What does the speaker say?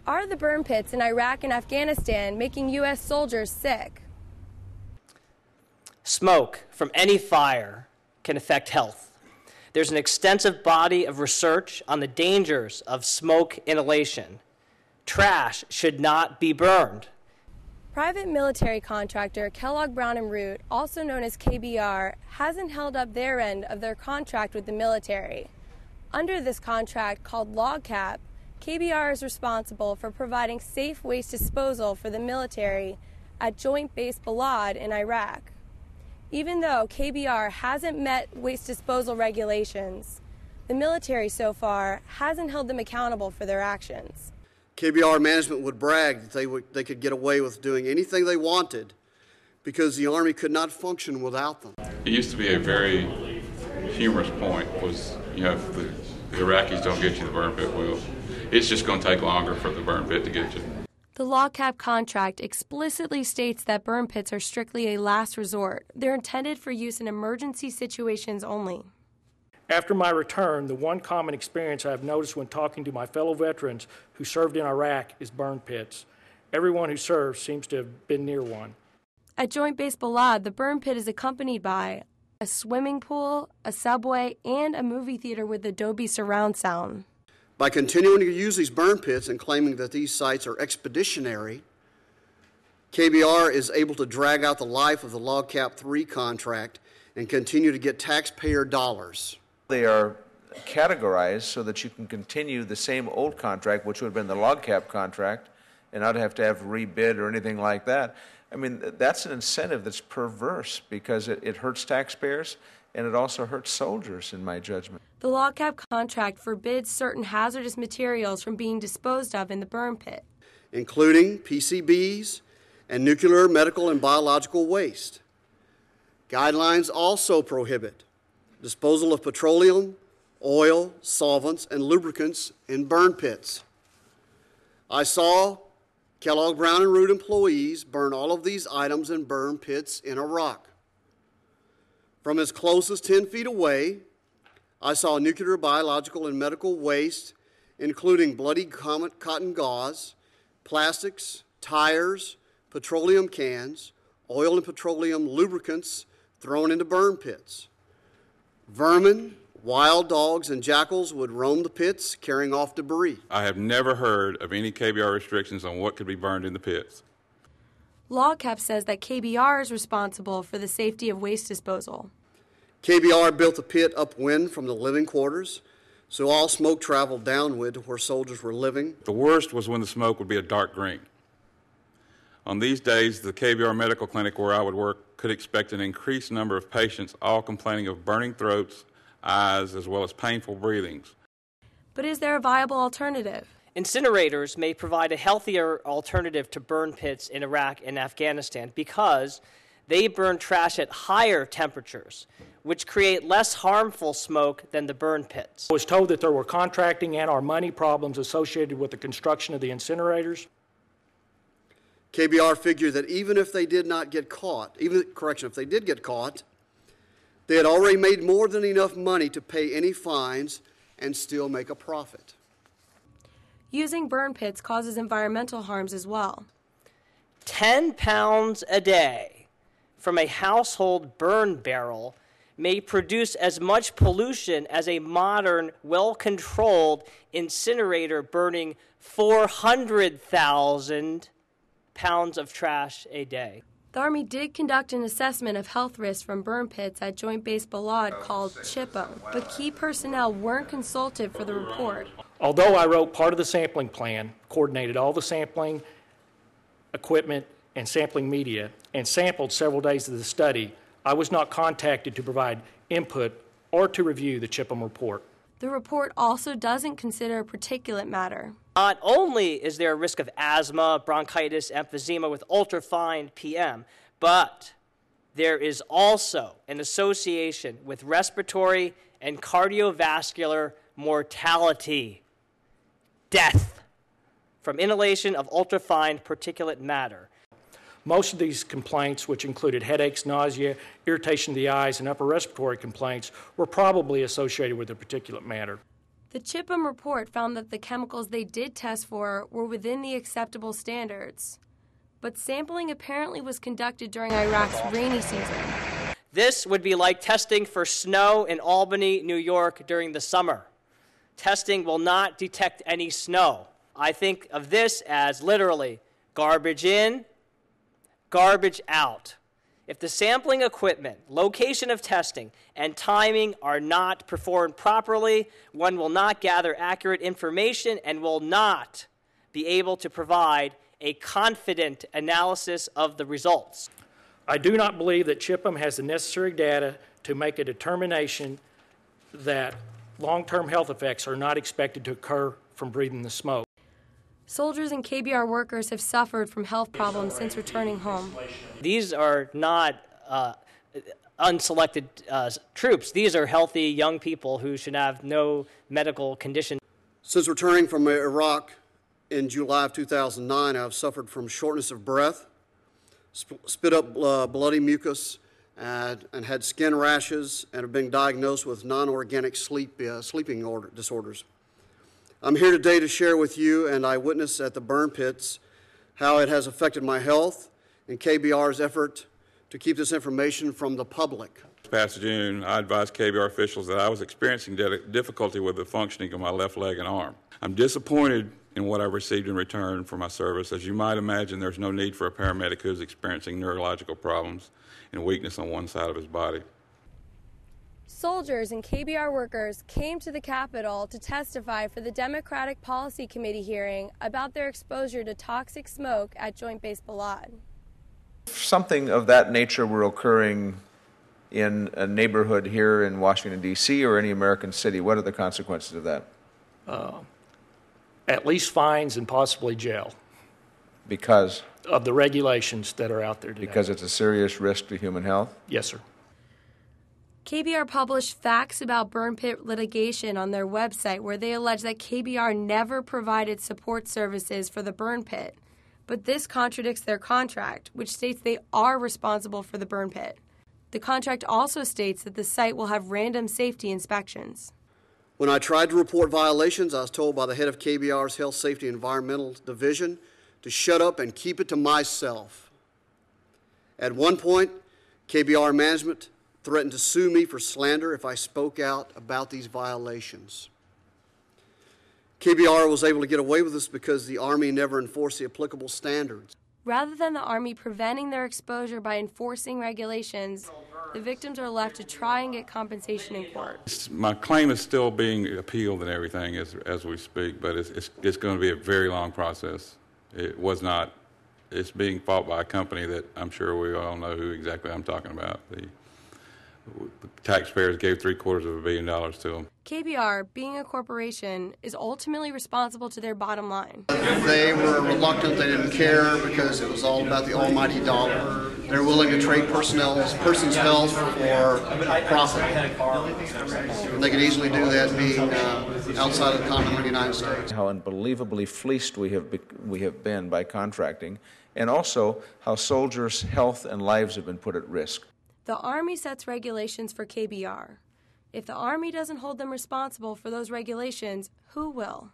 Are the burn pits in Iraq and Afghanistan making U.S. soldiers sick? Smoke from any fire can affect health. There's an extensive body of research on the dangers of smoke inhalation. Trash should not be burned. Private military contractor Kellogg Brown & Root, also known as KBR, hasn't held up their end of their contract with the military. Under this contract, called LogCap, KBR is responsible for providing safe waste disposal for the military at Joint Base Balad in Iraq. Even though KBR hasn't met waste disposal regulations, the military so far hasn't held them accountable for their actions. KBR management would brag that they could get away with doing anything they wanted because the Army could not function without them. It used to be a very humorous point was, the Iraqis don't get you, the burn pit will. It's just going to take longer for the burn pit to get you. The LogCap contract explicitly states that burn pits are strictly a last resort. They're intended for use in emergency situations only. After my return, the one common experience I've noticed when talking to my fellow veterans who served in Iraq is burn pits. Everyone who served seems to have been near one. At Joint Base Balad, the burn pit is accompanied by a swimming pool, a subway, and a movie theater with Dolby surround sound. By continuing to use these burn pits and claiming that these sites are expeditionary, KBR is able to drag out the life of the LogCap 3 contract and continue to get taxpayer dollars. They are categorized so that you can continue the same old contract, which would have been the LogCap contract, and not have to have rebid or anything like that. I mean, that's an incentive that's perverse because it hurts taxpayers and it also hurts soldiers, in my judgment. The LogCap contract forbids certain hazardous materials from being disposed of in the burn pit, including PCBs and nuclear, medical, and biological waste. Guidelines also prohibit disposal of petroleum, oil, solvents, and lubricants in burn pits. I saw Kellogg Brown & Root employees burn all of these items in burn pits in Iraq. From as close as 10 feet away, I saw nuclear, biological, and medical waste, including bloody cotton gauze, plastics, tires, petroleum cans, oil and petroleum lubricants thrown into burn pits. Vermin, wild dogs, and jackals would roam the pits, carrying off debris. I have never heard of any KBR restrictions on what could be burned in the pits. LogCap says that KBR is responsible for the safety of waste disposal. KBR built the pit upwind from the living quarters, so all smoke traveled downwind to where soldiers were living. The worst was when the smoke would be a dark green. On these days, the KBR medical clinic where I would work could expect an increased number of patients, all complaining of burning throats, eyes, as well as painful breathings. But is there a viable alternative? Incinerators may provide a healthier alternative to burn pits in Iraq and Afghanistan because they burn trash at higher temperatures, which create less harmful smoke than the burn pits. I was told that there were contracting and or money problems associated with the construction of the incinerators. KBR figured that even if they did not get caught, if they did get caught, they had already made more than enough money to pay any fines and still make a profit. Using burn pits causes environmental harms as well. 10 pounds a day from a household burn barrel may produce as much pollution as a modern, well-controlled incinerator burning 400,000 pounds of trash a day. The Army did conduct an assessment of health risks from burn pits at Joint Base Balad called CHIPM, but key personnel weren't consulted for the report. Although I wrote part of the sampling plan, coordinated all the sampling equipment and sampling media, and sampled several days of the study, I was not contacted to provide input or to review the CHIPM report. The report also doesn't consider particulate matter. Not only is there a risk of asthma, bronchitis, emphysema with ultrafine PM, but there is also an association with respiratory and cardiovascular mortality, death from inhalation of ultrafine particulate matter. Most of these complaints, which included headaches, nausea, irritation of the eyes, and upper respiratory complaints, were probably associated with the particulate matter. The CHIPM report found that the chemicals they did test for were within the acceptable standards. But sampling apparently was conducted during Iraq's rainy season. This would be like testing for snow in Albany, New York during the summer. Testing will not detect any snow. I think of this as literally garbage in, garbage out. If the sampling equipment, location of testing, and timing are not performed properly, one will not gather accurate information and will not be able to provide a confident analysis of the results. I do not believe that CHIPM has the necessary data to make a determination that long-term health effects are not expected to occur from breathing the smoke. Soldiers and KBR workers have suffered from health problems since returning home. These are not unselected troops. These are healthy young people who should have no medical condition. Since returning from Iraq in July of 2009, I've suffered from shortness of breath, spit up bloody mucus, and had skin rashes, and have been diagnosed with non-organic sleeping disorders. I'm here today to share with you, and I witnessed at the burn pits, how it has affected my health and KBR's effort to keep this information from the public. This past June, I advised KBR officials that I was experiencing difficulty with the functioning of my left leg and arm. I'm disappointed in what I received in return for my service. As you might imagine, there's no need for a paramedic who is experiencing neurological problems and weakness on one side of his body. Soldiers and KBR workers came to the Capitol to testify for the Democratic Policy Committee hearing about their exposure to toxic smoke at Joint Base Balad. If something of that nature were occurring in a neighborhood here in Washington, D.C. or any American city, what are the consequences of that? At least fines and possibly jail. Because? Of the regulations that are out there today. Because it's a serious risk to human health? Yes, sir. KBR published facts about burn pit litigation on their website where they allege that KBR never provided support services for the burn pit. But this contradicts their contract, which states they are responsible for the burn pit. The contract also states that the site will have random safety inspections. When I tried to report violations, I was told by the head of KBR's Health, Safety, and Environmental Division to shut up and keep it to myself. At one point, KBR management threatened to sue me for slander if I spoke out about these violations. KBR was able to get away with this because the Army never enforced the applicable standards. Rather than the Army preventing their exposure by enforcing regulations, the victims are left to try and get compensation in court. My claim is still being appealed and everything as we speak, but it's going to be a very long process. It was not. It's being fought by a company that I'm sure we all know who exactly I'm talking about. The taxpayers gave $750 million to them. KBR, being a corporation, is ultimately responsible to their bottom line. They were reluctant, they didn't care because it was all about the almighty dollar. They're willing to trade person's health for profit. And they could easily do that being outside of the continental United States. How unbelievably fleeced we have been by contracting, and also how soldiers' health and lives have been put at risk. The Army sets regulations for KBR. If the Army doesn't hold them responsible for those regulations, who will?